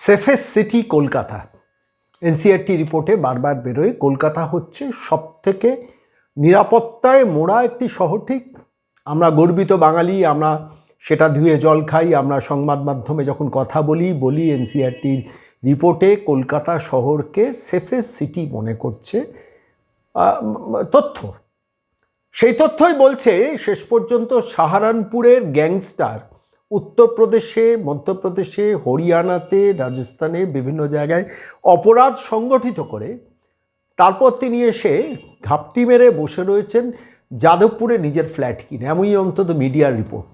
Safest city Kolkata. NCERT রিপোর্টে বারবার বেরোয় কলকাতা হচ্ছে সবথেকে নিরাপত্তায় মোড়া একটি শহর। ঠিক, আমরা গর্বিত বাঙালি, আমরা সেটা ধুয়ে জল খাই। আমরা সংবাদ মাধ্যমে যখন কথা বলি এনসিআরটির রিপোর্টে কলকাতা শহরকে সেফেস্ট সিটি মনে করছে তথ্য। সেই তথ্যই বলছে শেষ পর্যন্ত সাহারানপুরের গ্যাংস্টার উত্তরপ্রদেশে, মধ্যপ্রদেশে, হরিয়ানাতে, রাজস্থানে বিভিন্ন জায়গায় অপরাধ সংগঠিত করে তারপর তিনি এসে ঘাপটি মেরে বসে রয়েছেন যাদবপুরে নিজের ফ্ল্যাট কিনে। এমনই অন্তত মিডিয়ার রিপোর্ট।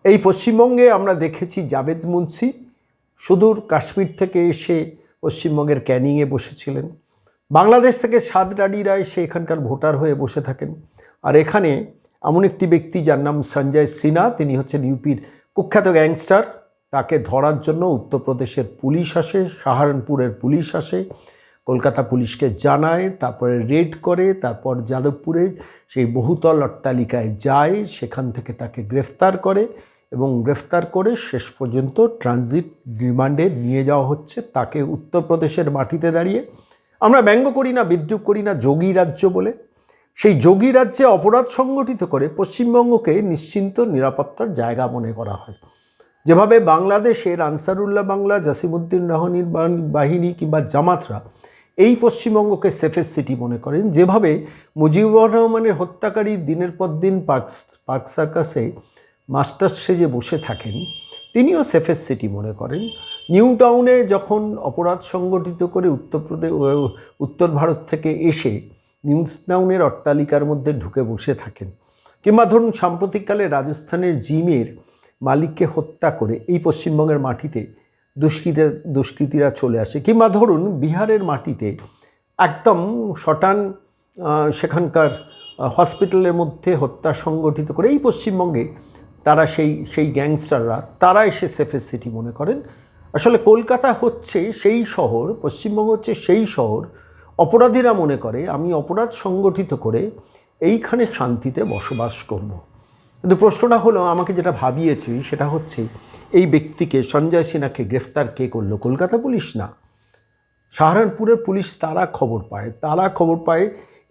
এই পশ্চিমবঙ্গে আমরা দেখেছি জাভেদ মুন্সি সুদূর কাশ্মীর থেকে এসে পশ্চিমবঙ্গের ক্যানিংয়ে বসেছিলেন। বাংলাদেশ থেকে সাদ রাডিরা এসে এখানকার ভোটার হয়ে বসে থাকেন। আর এখানে এমন একটি ব্যক্তি যার নাম সঞ্জয় সিনহা, তিনি হচ্ছেন ইউপির কুখ্যাত গ্যাংস্টার। তাকে ধরার জন্য উত্তরপ্রদেশের পুলিশ আসে, সাহারানপুরের পুলিশ আসে, কলকাতা পুলিশকে জানায়, তারপরে রেড করে, তারপর যাদবপুরের সেই বহুতল অট্টালিকায় যায়, সেখান থেকে তাকে গ্রেফতার করে এবং গ্রেফতার করে শেষ পর্যন্ত ট্রানজিট রিমান্ডে নিয়ে যাওয়া হচ্ছে তাকে উত্তরপ্রদেশের মাটিতে দাঁড়িয়ে। আমরা ব্যঙ্গ করি না, বিদ্রুপ করি না যোগী রাজ্য বলে। সেই যোগী রাজ্যে অপরাধ সংগঠিত করে পশ্চিমবঙ্গকে নিশ্চিন্ত নিরাপত্তার জায়গা মনে করা হয়। যেভাবে বাংলাদেশের আনসারুল্লাহ বাংলা, জাসিমউদ্দিন রহমানির বাহিনী কিংবা জামাতরা এই পশ্চিমবঙ্গকে সেফেস্ট সিটি মনে করেন, যেভাবে মুজিবুর রহমানের হত্যাকারী দিনের পর দিন পার্ক সার্কাসে মাস্টার সেজে বসে থাকেন, তিনিও সেফেস্ট সিটি মনে করেন। নিউ টাউনে যখন অপরাধ সংগঠিত করে উত্তর ভারত থেকে এসে নিউ টাউনের অট্টালিকার মধ্যে ঢুকে বসে থাকেন, কিংবা ধরুন সাম্প্রতিককালে রাজস্থানের জিমের মালিককে হত্যা করে এই পশ্চিমবঙ্গের মাটিতে দুষ্কৃতীরা চলে আসে, কিংবা ধরুন বিহারের মাটিতে একদম শটান সেখানকার হসপিটালের মধ্যে হত্যা সংগঠিত করে এই পশ্চিমবঙ্গে তারা সেই গ্যাংস্টাররা তারা এসে সেফেস্ট সিটি মনে করেন। আসলে কলকাতা হচ্ছে সেই শহর, পশ্চিমবঙ্গ হচ্ছে সেই শহর অপরাধীরা মনে করে আমি অপরাধ সংগঠিত করে এইখানে শান্তিতে বসবাস করব। কিন্তু প্রশ্নটা হলো, আমাকে যেটা ভাবিয়েছে সেটা হচ্ছে এই ব্যক্তিকে, সঞ্জয় সিনহাকে গ্রেফতার কে করলো? কলকাতা পুলিশ না, সাহারানপুরের পুলিশ। তারা খবর পায়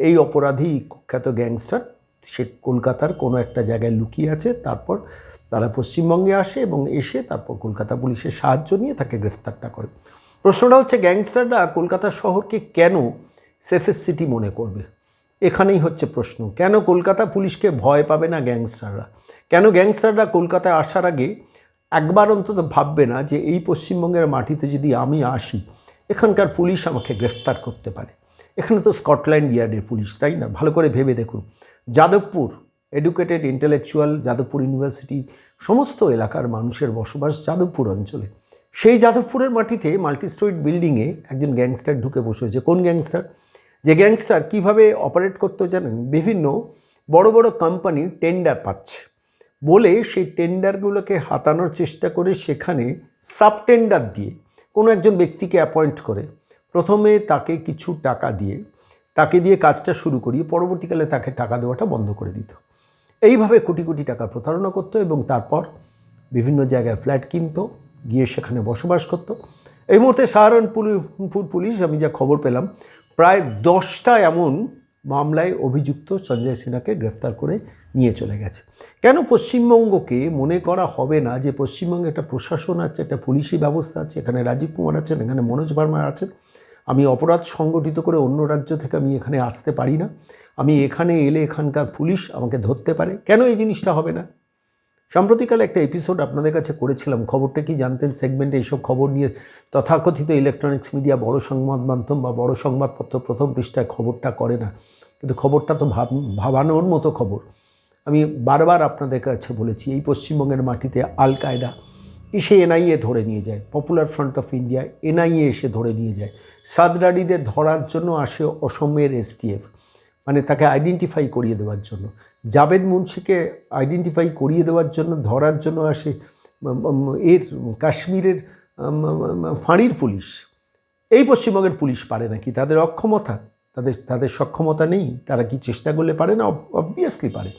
এই অপরাধী কুখ্যাত গ্যাংস্টার সে কলকাতার কোনো একটা জায়গায় লুকিয়ে আছে। তারপর তারা পশ্চিমবঙ্গে আসে এবং এসে তারপর কলকাতা পুলিশের সাহায্য নিয়ে তাকে গ্রেফতারটা করে। প্রশ্নটা হচ্ছে কলকাতা শহরকে কেন সেফেস্ট সিটি মনে করবে? এখানেই হচ্ছে প্রশ্ন। কেন কলকাতা পুলিশকে ভয় পাবে না গ্যাংস্টাররা? কেন গ্যাংস্টাররা কলকাতায় আসার আগে একবার অন্তত ভাববে না যে এই পশ্চিমবঙ্গের মাটিতে যদি আমি আসি, এখানকার পুলিশ আমাকে গ্রেফতার করতে পারে? এখানে তো স্কটল্যান্ড ইয়ার্ডের পুলিশ, তাই না? ভালো করে ভেবে দেখুন। Jadavpur, educated intellectual, Jadavpur university, সমস্ত এলাকার মানুষের বসবাস যাদবপুর অঞ্চলে। সেই যাদবপুরের মাটিতে মাল্টিস্টোরিড বিল্ডিংয়ে একজন গ্যাংস্টার ঢুকে বসেছে। কোন গ্যাংস্টার? যে গ্যাংস্টার কীভাবে অপারেট করতে জানেন, বিভিন্ন বড় বড় কোম্পানির টেন্ডার পাচ্ছে বলে সেই টেন্ডারগুলোকে হাতানোর চেষ্টা করে সেখানে সাব টেন্ডার দিয়ে কোনো একজন ব্যক্তিকে অ্যাপয়েন্ট করে প্রথমে তাকে কিছু টাকা দিয়ে কাজটা শুরু করিয়ে পরবর্তীকালে তাকে টাকা দেওয়াটা বন্ধ করে দিত। এইভাবে কোটি কোটি টাকা প্রতারণা করতো এবং তারপর বিভিন্ন জায়গায় ফ্ল্যাট কিনতো, গিয়ে সেখানে বসবাস করতো। এই মুহূর্তে সাহারানপুর পুলিশ, আমি যা খবর পেলাম, প্রায় 10টা এমন মামলায় অভিযুক্ত সঞ্জয় সিনহাকে গ্রেফতার করে নিয়ে চলে গেছে। কেন পশ্চিমবঙ্গকে মনে করা হবে না যে পশ্চিমবঙ্গে একটা প্রশাসন আছে, একটা পুলিশি ব্যবস্থা আছে, এখানে রাজীব কুমার আছেন, এখানে মনোজ ভার্মা আছেন। আমি অপরাধ সংগঠিত করে অন্য রাজ্য থেকে আমি এখানে আসতে পারি না, আমি এখানে এলে এখানকার পুলিশ আমাকে ধরতে পারে? কেন এই জিনিসটা হবে না? সাম্প্রতিককালে একটা এপিসোড আপনাদের কাছে করেছিলাম, খবরটা কি জানতেন সেগমেন্টে। এইসব খবর নিয়ে তথাকথিত ইলেকট্রনিক্স মিডিয়া, বড় সংবাদ মাধ্যম বা বড় সংবাদপত্র প্রথম পৃষ্ঠায় খবরটা করে না, কিন্তু খবরটা তো ভাবানোর মতো খবর। আমি বারবার আপনাদের কাছে বলেছি, এই পশ্চিমবঙ্গের মাটিতে আল কায়দা এসে এনআইএ ধরে নিয়ে যায়, popular front of India NIA এসে ধরে নিয়ে যায়, সাদ রাডিদের ধরার জন্য আসে অসমের এসটিএফ, মানে তাকে আইডেন্টিফাই করিয়ে দেওয়ার জন্য। জাভেদ মুন্সিকে আইডেন্টিফাই করিয়ে দেওয়ার জন্য, ধরার জন্য আসে কাশ্মীরের ফাঁড়ির পুলিশ। এই পশ্চিমবঙ্গের পুলিশ পারে নাকি? তাদের অক্ষমতা, তাদের সক্ষমতা নেই? তারা কি চেষ্টা করলে পারে না? অবভিয়াসলি পারে,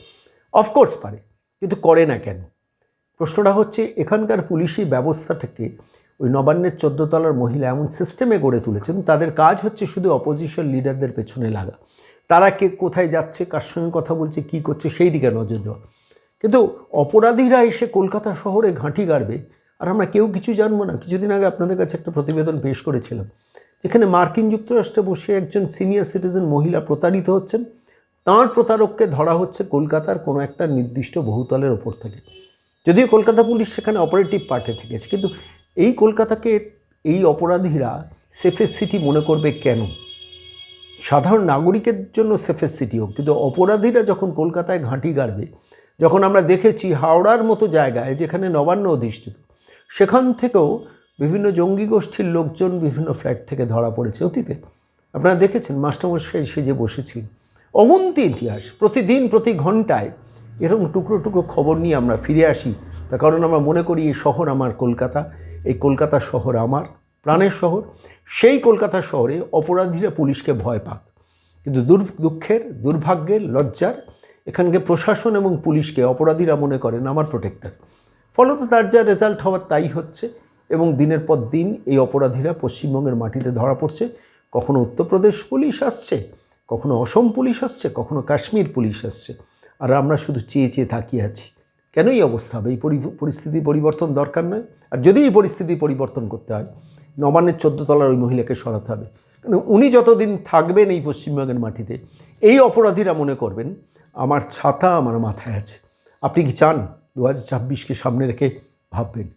অফকোর্স পারে, কিন্তু করে না কেন? প্রশ্নটা হচ্ছে এখানকার পুলিশি ব্যবস্থাটাকে ওই নবান্নের 14 তলার মহিলা এমন সিস্টেমে গড়ে তুলেছেন, তাদের কাজ হচ্ছে শুধু অপোজিশন লিডারদের পেছনে লাগা, তারা কে কোথায় যাচ্ছে, কার সঙ্গে কথা বলছে, কী করছে সেই দিকে নজর দেওয়া। কিন্তু অপরাধীরা এসে কলকাতা শহরে ঘাঁটি গাড়বে আর আমরা কেউ কিছু জানবো না। কিছুদিন আগে আপনাদের কাছে একটা প্রতিবেদন পেশ করেছিলাম, যেখানে মার্কিন যুক্তরাষ্ট্রে বসে একজন সিনিয়র সিটিজেন মহিলা প্রতারিত হচ্ছেন, তাঁর প্রতারককে ধরা হচ্ছে কলকাতার কোনো একটা নির্দিষ্ট বহুতলের ওপর থেকে। যদিও কলকাতা পুলিশ সেখানে অপারেটিভ পার্টে থেকেছে, কিন্তু এই কলকাতাকে এই অপরাধীরা সেফেস্ট সিটি মনে করবে কেন? সাধারণ নাগরিকের জন্য সেফেস্ট সিটি হোক, কিন্তু অপরাধীরা যখন কলকাতায় ঘাঁটি গাড়বে, যখন আমরা দেখেছি হাওড়ার মতো জায়গায় যেখানে নবান্ন অধিষ্ঠিত, সেখান থেকেও বিভিন্ন জঙ্গি গোষ্ঠীর লোকজন বিভিন্ন ফ্ল্যাট থেকে ধরা পড়েছে অতীতে। আপনারা দেখেছেন মাস্টারমশাই সেজে বসেছি। অগুন্তি ইতিহাস, প্রতিদিন প্রতি ঘন্টায় এরকম টুকরো টুকরো খবর নিয়ে আমরা ফিরে আসি। তার কারণ আমরা মনে করি এই শহর আমার কলকাতা, এই কলকাতা শহর আমার প্রাণের শহর। সেই কলকাতা শহরে অপরাধীরা পুলিশকে ভয় পাক, কিন্তু দুঃখের, দুর্ভাগ্যের, লজ্জার এখানকে প্রশাসন এবং পুলিশকে অপরাধীরা মনে করেন আমার প্রোটেক্টর। ফলত তার যা রেজাল্ট হওয়ার তাই হচ্ছে, এবং দিনের পর দিন এই অপরাধীরা পশ্চিমবঙ্গের মাটিতে ধরা পড়ছে। কখনো উত্তরপ্রদেশ পুলিশ আসছে, কখনো অসম পুলিশ আসছে, কখনো কাশ্মীর পুলিশ আসছে, আর আমরা শুধু চেয়ে চেয়ে তাকিয়ে আছি। কেন এই অবস্থা হবে? এই পরিস্থিতি পরিবর্তন দরকার নয়? আর যদি এই পরিস্থিতি পরিবর্তন করতে হয়, নবান্নের 14 তলার ওই মহিলাকে সরাতে হবে। কারণ উনি যতদিন থাকবেন এই পশ্চিমবঙ্গের মাটিতে, এই অপরাধীরা মনে করবেন আমার ছাতা আমার মাথায় আছে। আপনি কি চান 2026কে সামনে রেখে ভাববেন?